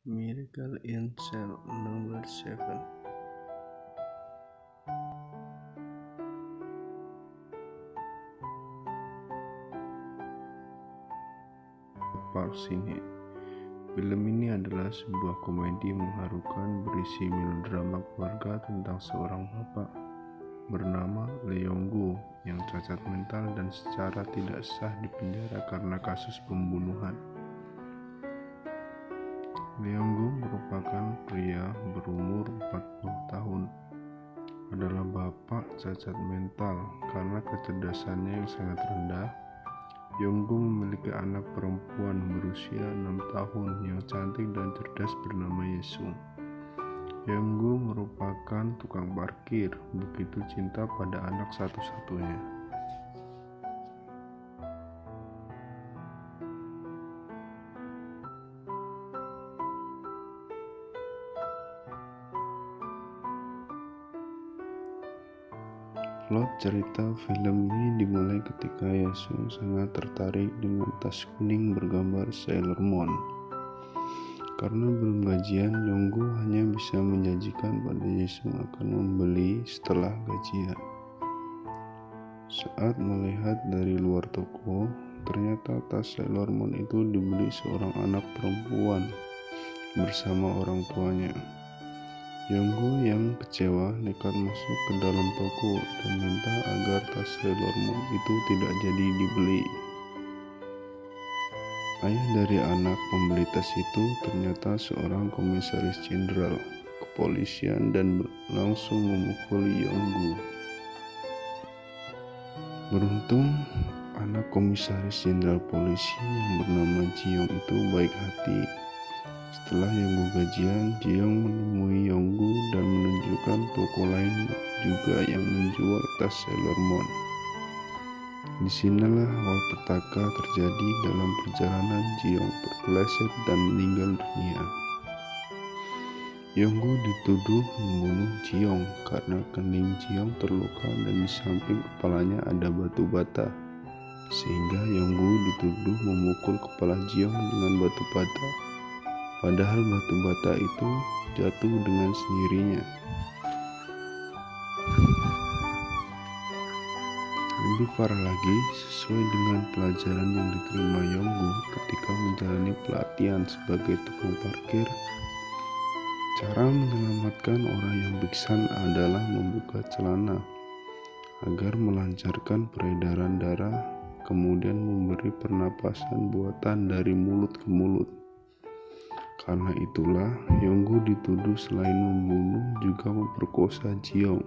Miracle in Cell Number 7. Park Shin-hye. Film ini adalah sebuah komedi mengharukan berisi melodrama keluarga tentang seorang bapak bernama Lee Yong-gu yang cacat mental dan secara tidak sah dipenjara karena kasus pembunuhan. Lee Yong-gu merupakan pria berumur 40 tahun. Adalah bapak cacat mental karena kecerdasannya yang sangat rendah. Yong-gu memiliki anak perempuan berusia 6 tahun yang cantik dan cerdas bernama Yesung. Yong-gu merupakan tukang parkir, begitu cinta pada anak satu-satunya. Plot cerita film ini dimulai ketika Yesung sangat tertarik dengan tas kuning bergambar Sailor Moon. Karena belum gajian, Yong-gu hanya bisa menjanjikan pada Yesung akan membeli setelah gajian. Saat melihat dari luar toko, ternyata tas Sailor Moon itu dibeli seorang anak perempuan bersama orang tuanya. Yong-gu yang kecewa nekat masuk ke dalam toko dan minta agar tas Sailor Moon itu tidak jadi dibeli. Ayah dari anak pembeli tas itu ternyata seorang komisaris jenderal kepolisian dan langsung memukul Yong-gu. Beruntung, anak komisaris jenderal polisi yang bernama Ji-young itu baik hati. Setelah Yong-gu gajian, Ji-young menemui Yong-gu dan menunjukkan toko lain juga yang menjual tas Sailor Moon. Disinilah awal petaka terjadi dalam perjalanan Ji-young terpeleset dan meninggal dunia. Yong-gu dituduh membunuh Ji-young karena kening Ji-young terluka dan di samping kepalanya ada batu bata, sehingga Yong-gu dituduh memukul kepala Ji-young dengan batu bata. Padahal batu bata itu jatuh dengan sendirinya. Lebih parah lagi, sesuai dengan pelajaran yang diterima Yong-gu ketika menjalani pelatihan sebagai tukang parkir, cara menyelamatkan orang yang pingsan adalah membuka celana agar melancarkan peredaran darah, kemudian memberi pernapasan buatan dari mulut ke mulut. Karena itulah, Yong-gu dituduh selain membunuh juga memperkosa Ji-young.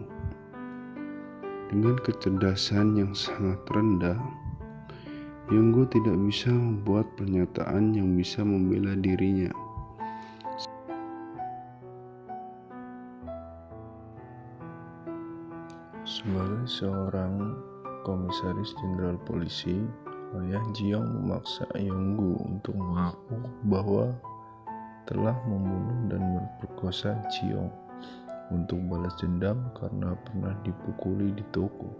Dengan kecerdasan yang sangat rendah, Yong-gu tidak bisa membuat pernyataan yang bisa membela dirinya. Sebagai seorang komisaris jenderal polisi, ayah Ji-young memaksa Yong-gu untuk mengaku bahwa telah membunuh dan memperkosa Ji-young untuk balas dendam karena pernah dipukuli di toko.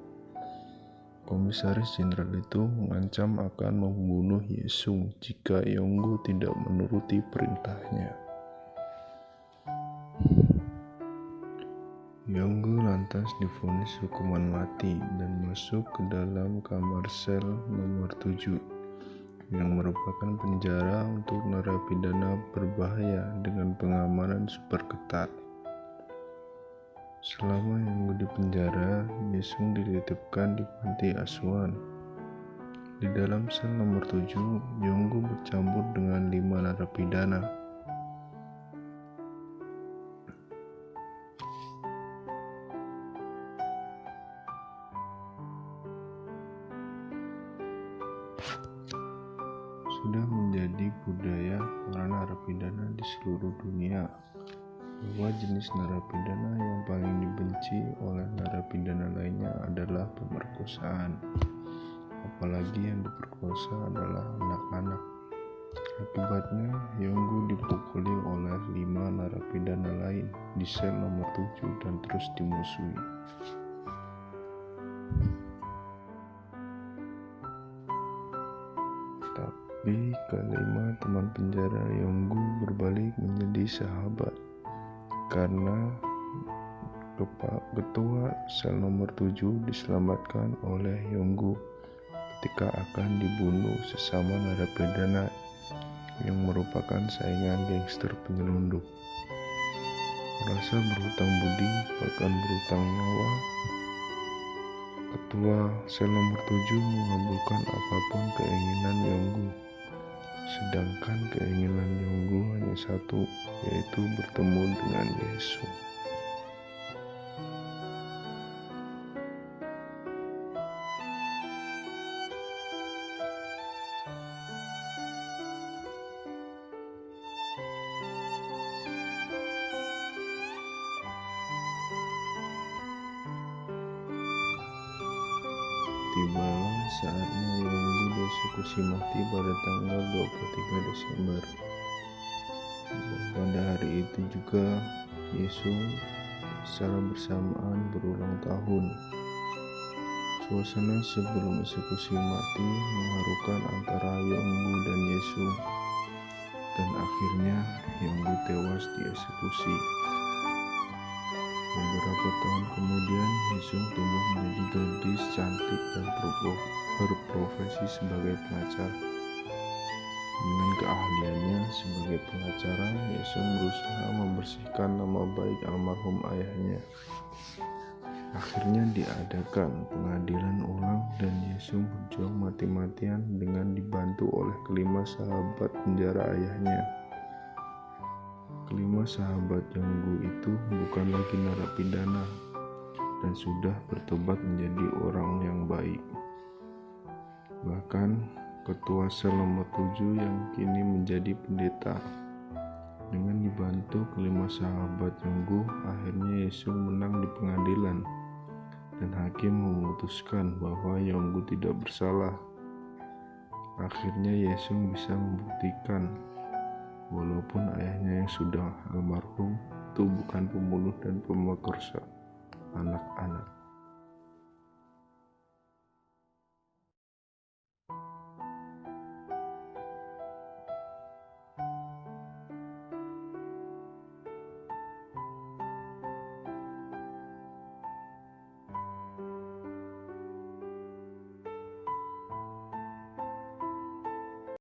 Komisaris jenderal itu mengancam akan membunuh Yesung jika Yong-gu tidak menuruti perintahnya. Yong-gu lantas divonis hukuman mati dan masuk ke dalam kamar sel nomor 7 yang merupakan penjara untuk narapidana berbahaya dengan pengamanan super ketat. Selama Yong-gu di penjara, Yesung dititipkan di panti asuhan. Di dalam sel nomor 7, Yong-gu bercampur dengan 5 narapidana. Sudah menjadi budaya para narapidana di seluruh dunia bahwa jenis narapidana yang paling dibenci oleh narapidana lainnya adalah pemerkosaan, apalagi yang diperkosa adalah anak-anak. Akibatnya, Yong-gu dipukuli oleh 5 narapidana lain di sel nomor 7 dan terus dimusuhi. Tapi kelima lama teman penjara Yonggu berbalik menjadi sahabat karena ketua sel nomor 7 diselamatkan oleh Yonggu ketika akan dibunuh sesama narapidana yang merupakan saingan gangster penyelundup. Merasa berhutang budi, bahkan berhutang nyawa, ketua sel nomor 7 mengabulkan apapun keinginan Yonggu. Sedangkan keinginan Yonggu hanya satu, yaitu bertemu dengan Yesus. Tibalah saatnya Yonggu dieksekusi mati pada tanggal 23 Desember. Pada hari itu juga Yesus secara bersamaan berulang tahun. Suasana sebelum eksekusi mati mengharukan antara Yonggu dan Yesus, dan akhirnya Yonggu tewas dieksekusi. Beberapa tahun kemudian, Yesus tumbuh menjadi gadis cantik dan berprofesi sebagai pengacara. Dengan keahliannya sebagai pengacara, Yesus berusaha membersihkan nama baik almarhum ayahnya. Akhirnya diadakan pengadilan ulang dan Yesus berjuang mati-matian dengan dibantu oleh kelima sahabat penjara ayahnya. Kelima sahabat Yonggu itu bukan lagi narapidana dan sudah bertobat menjadi orang yang baik. Bahkan ketua sel nomor 7 yang kini menjadi pendeta. Dengan dibantu kelima sahabat Yonggu, akhirnya Yesus menang di pengadilan dan hakim memutuskan bahwa Yonggu tidak bersalah. Akhirnya Yesus bisa membuktikan walaupun ayahnya yang sudah almarhum itu bukan pembunuh dan pemerkosa anak-anak.